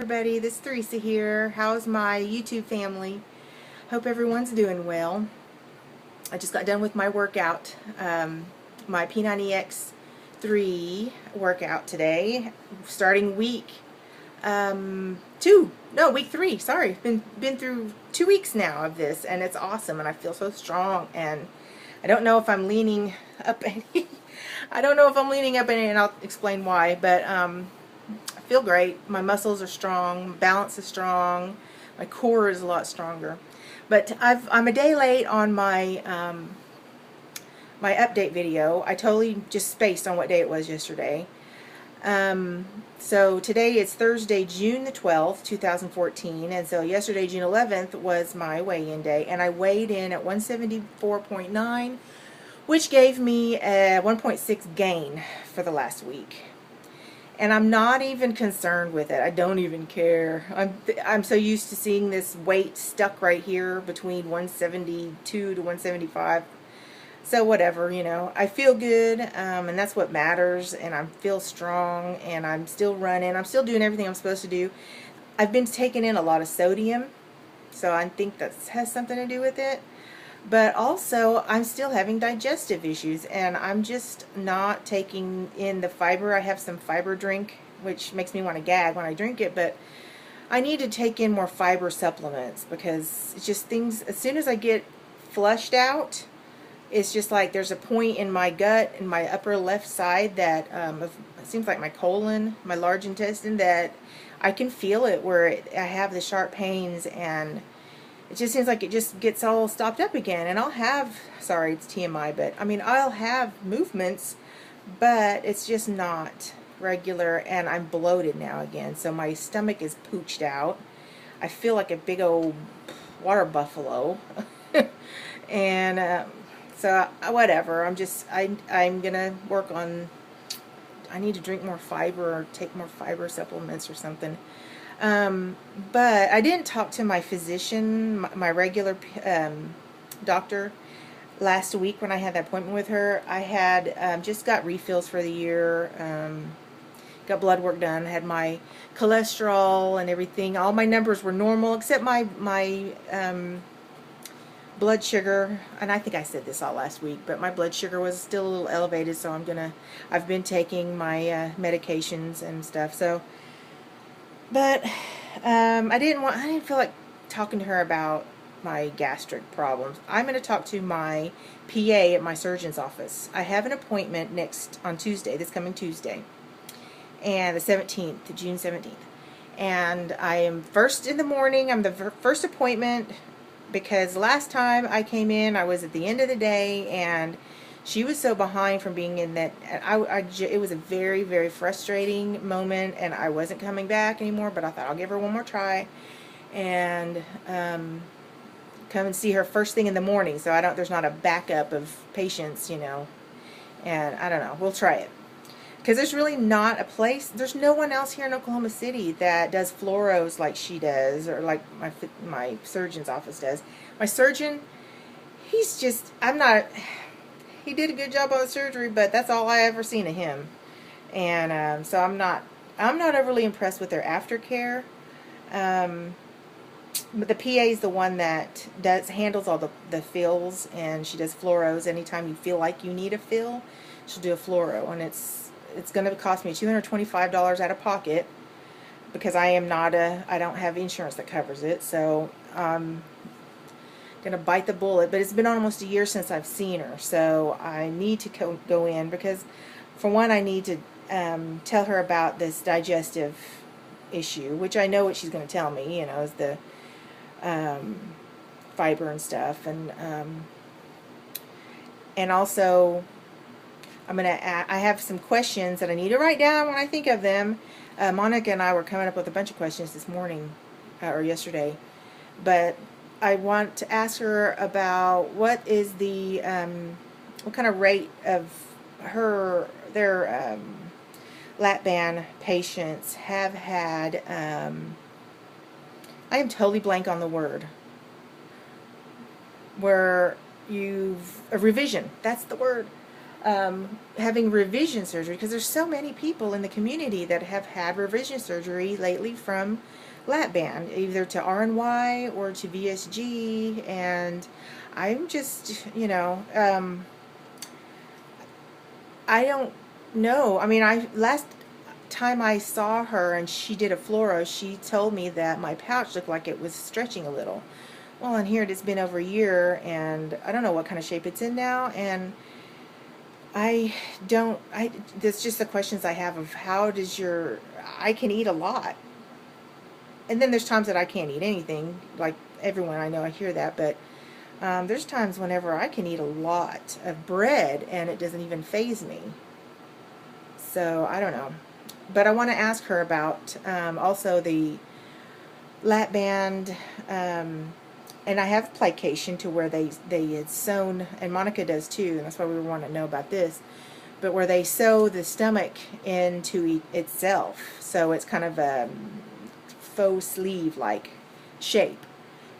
Everybody, this is Teresa here. How's my YouTube family? Hope everyone's doing well. I just got done with my workout, my P90X3 workout today, starting week week 3. Sorry, been through 2 weeks now of this, and it's awesome, and I feel so strong. And I don't know if I'm leaning up any. I don't know if I'm leaning up any, and I'll explain why. But I feel great. My muscles are strong. Balance is strong. My core is a lot stronger. But I'm a day late on my my update video. I totally just spaced on what day it was yesterday. So today it's Thursday, June the 12th, 2014, and so yesterday, June 11th, was my weigh-in day, and I weighed in at 174.9, which gave me a 1.6 gain for the last week. And I'm not even concerned with it. I don't even care. I'm so used to seeing this weight stuck right here between 172 to 175. So whatever, you know. I feel good, and that's what matters. And I feel strong, and I'm still running. I'm still doing everything I'm supposed to do. I've been taking in a lot of sodium, so I think that has something to do with it. But also, I'm still having digestive issues, and I'm just not taking in the fiber. I have some fiber drink, which makes me want to gag when I drink it, but I need to take in more fiber supplements because it's just things, as soon as I get flushed out, it's just like there's a point in my gut, in my upper left side, that it seems like my colon, my large intestine, that I can feel it where I have the sharp pains, and it just seems like it just gets all stopped up again. And I'll have, sorry, it's TMI, but I mean, I'll have movements, but it's just not regular, and I'm bloated now again. So my stomach is pooched out. I feel like a big old water buffalo. And so whatever, I'm gonna work on, I need to drink more fiber or take more fiber supplements or something. But I didn't talk to my physician, my regular doctor, last week when I had that appointment with her. I had just got refills for the year, got blood work done, had my cholesterol and everything. All my numbers were normal except my blood sugar, and I think I said this all last week, but my blood sugar was still a little elevated, so I've been taking my medications and stuff. So, but I didn't feel like talking to her about my gastric problems. I'm going to talk to my PA at my surgeon's office. I have an appointment on Tuesday, this coming Tuesday, and the 17th, June 17th. And I am first in the morning. I'm the first appointment, because last time I came in, I was at the end of the day, and she was so behind from being in that. It was a very, very frustrating moment, and I wasn't coming back anymore, but I thought I'll give her one more try and come and see her first thing in the morning, so there's not a backup of patients, you know. And I don't know, we'll try it. Because there's really not a place, there's no one else here in Oklahoma City that does fluoros like she does, or like my surgeon's office does. My surgeon, he's just, he did a good job on the surgery, but that's all I ever seen of him. And so I'm not overly impressed with their aftercare. But the PA is the one that handles all the fills, and she does fluoros. Anytime you feel like you need a fill, she'll do a fluoro, and it's going to cost me $225 out of pocket, because I don't have insurance that covers it. So I'm going to bite the bullet. But it's been almost a year since I've seen her, so I need to go in, because for one, I need to tell her about this digestive issue, which I know what she's going to tell me, you know, is the fiber and stuff, and also I have some questions that I need to write down when I think of them. Monica and I were coming up with a bunch of questions this morning, or yesterday, but I want to ask her about what is what kind of rate of their lap band patients have had, I am totally blank on the word, where a revision, that's the word. having revision surgery, because there's so many people in the community that have had revision surgery lately from lap band, either to RNY or to VSG, and I'm just, I don't know. I mean, last time I saw her and she did a fluoro, she told me that my pouch looked like it was stretching a little. Well, in here it's been over a year, and I don't know what kind of shape it's in now, and there's just the questions I have of I can eat a lot. And then there's times that I can't eat anything, like everyone I know, I hear that, but there's times whenever I can eat a lot of bread and it doesn't even faze me. So, I don't know. But I want to ask her about also the lap band, and I have plication to where they had sewn, and Monica does too, and that's why we want to know about this, but where they sew the stomach into itself, so it's kind of a faux sleeve like shape.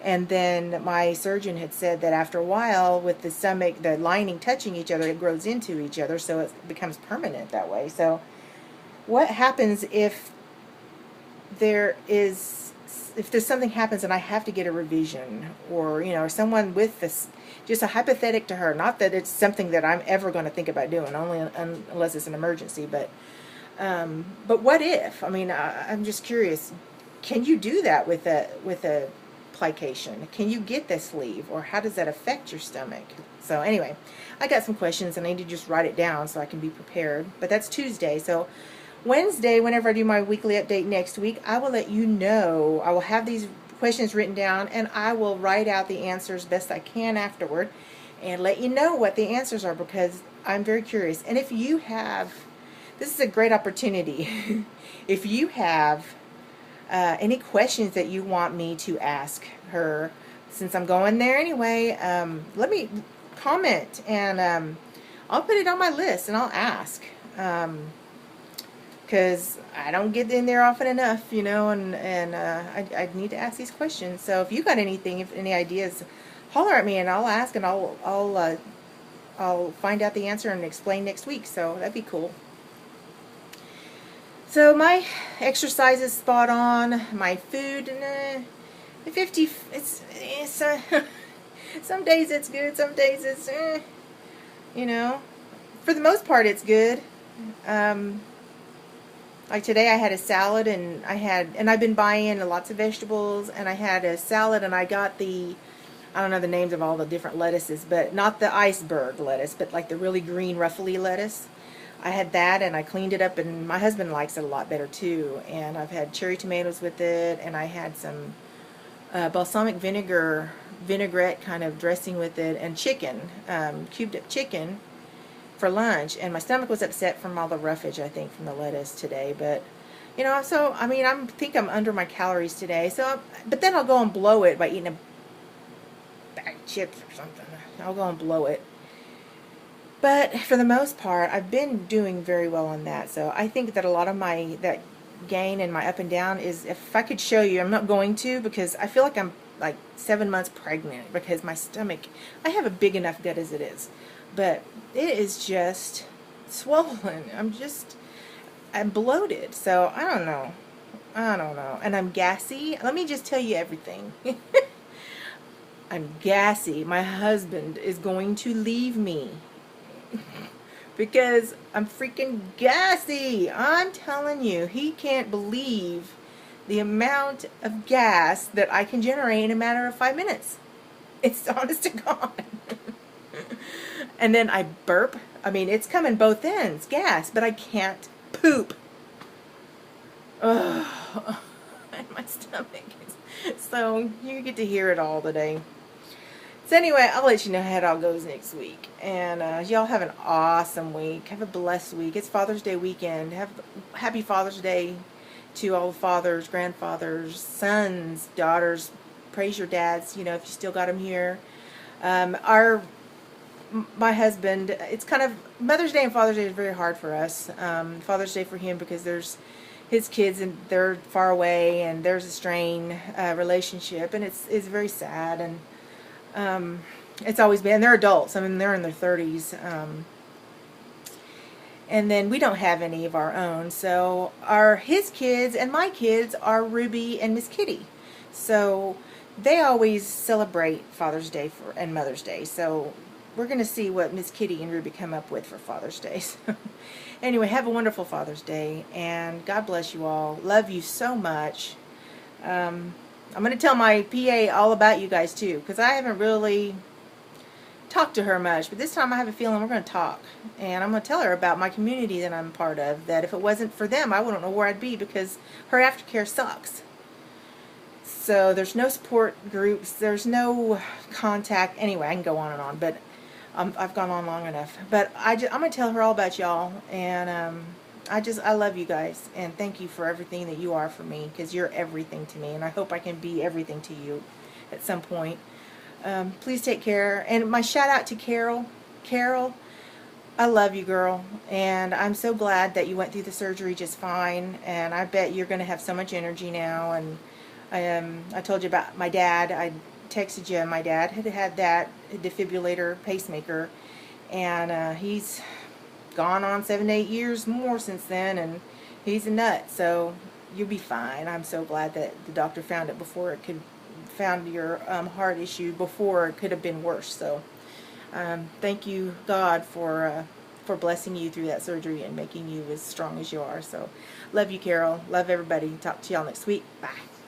And then my surgeon had said that after a while, with the stomach, the lining touching each other, it grows into each other, so it becomes permanent that way. So what happens if there's something happens and I have to get a revision, or someone with this, just a hypothetical to her, not that it's something that I'm ever going to think about doing, only unless it's an emergency, but what if? I mean, I'm just curious. Can you do that with a plication? Can you get the sleeve, or how does that affect your stomach? So anyway, I got some questions and I need to just write it down so I can be prepared. But that's Tuesday. So Wednesday, whenever I do my weekly update next week, I will let you know. I will have these questions written down, and I will write out the answers best I can afterward and let you know what the answers are, because I'm very curious. And if you have, this is a great opportunity. If you have any questions that you want me to ask her, since I'm going there anyway, let me comment, and I'll put it on my list and I'll ask. Because I don't get in there often enough, and I need to ask these questions. So if you got any ideas, holler at me and I'll ask, and I'll find out the answer and explain next week. So that'd be cool. So my exercise is spot on. My food, some days it's good, some days it's, for the most part it's good. Like today I had a salad, and I've been buying lots of vegetables, and I had a salad, and I got I don't know the names of all the different lettuces, but not the iceberg lettuce, but like the really green ruffly lettuce. I had that, and I cleaned it up, and my husband likes it a lot better too. And I've had cherry tomatoes with it, and I had some balsamic vinaigrette kind of dressing with it, and chicken, cubed up chicken for lunch. And my stomach was upset from all the roughage, I think, from the lettuce today. But so I mean, I think I'm under my calories today. So, but then I'll go and blow it by eating a bag of chips or something. I'll go and blow it. But for the most part, I've been doing very well on that. So I think that a lot of that gain and my up and down is, if I could show you, I'm not going to, because I feel like I'm like 7 months pregnant, because my stomach, I have a big enough gut as it is, but it is just swollen. I'm bloated. So I don't know. And I'm gassy. Let me just tell you everything. I'm gassy. My husband is going to leave me because I'm freaking gassy. I'm telling you, he can't believe the amount of gas that I can generate in a matter of 5 minutes. It's honest to God. And then I burp. I mean, it's coming both ends, gas, but I can't poop. Ugh. And my stomach is, so you get to hear it all today. So anyway, I'll let you know how it all goes next week. And y'all have an awesome week. Have a blessed week. It's Father's Day weekend. Happy Father's Day to all the fathers, grandfathers, sons, daughters. Praise your dads, if you still got them here. My husband, it's kind of, Mother's Day and Father's Day is very hard for us. Father's Day for him, because there's his kids and they're far away, and there's a strained relationship, and it's very sad. And it's always been, they're adults. I mean, they're in their 30s. And then we don't have any of our own. So his kids and my kids are Ruby and Miss Kitty. So they always celebrate Father's Day and Mother's Day. So we're going to see what Miss Kitty and Ruby come up with for Father's Day. So anyway, have a wonderful Father's Day, and God bless you all. Love you so much. I'm going to tell my PA all about you guys too, because I haven't really talked to her much, but this time I have a feeling we're going to talk, and I'm going to tell her about my community that I'm part of, that if it wasn't for them I wouldn't know where I'd be, because her aftercare sucks. So there's no support groups, there's no contact. Anyway, I can go on and on, but I've gone on long enough. But I'm going to tell her all about y'all, and I love you guys, and thank you for everything that you are for me, because you're everything to me, and I hope I can be everything to you at some point. Please take care. And my shout out to Carol. Carol, I love you, girl, and I'm so glad that you went through the surgery just fine, and I bet you're going to have so much energy now. And I told you about my dad. I texted you, my dad had that defibrillator pacemaker, and he's gone on 7 to 8 years more since then, and he's a nut, so you'll be fine. I'm so glad that the doctor found it before it could found your heart issue before it could have been worse. So thank you, God, for blessing you through that surgery and making you as strong as you are. So love you, Carol. Love everybody. Talk to y'all next week. Bye.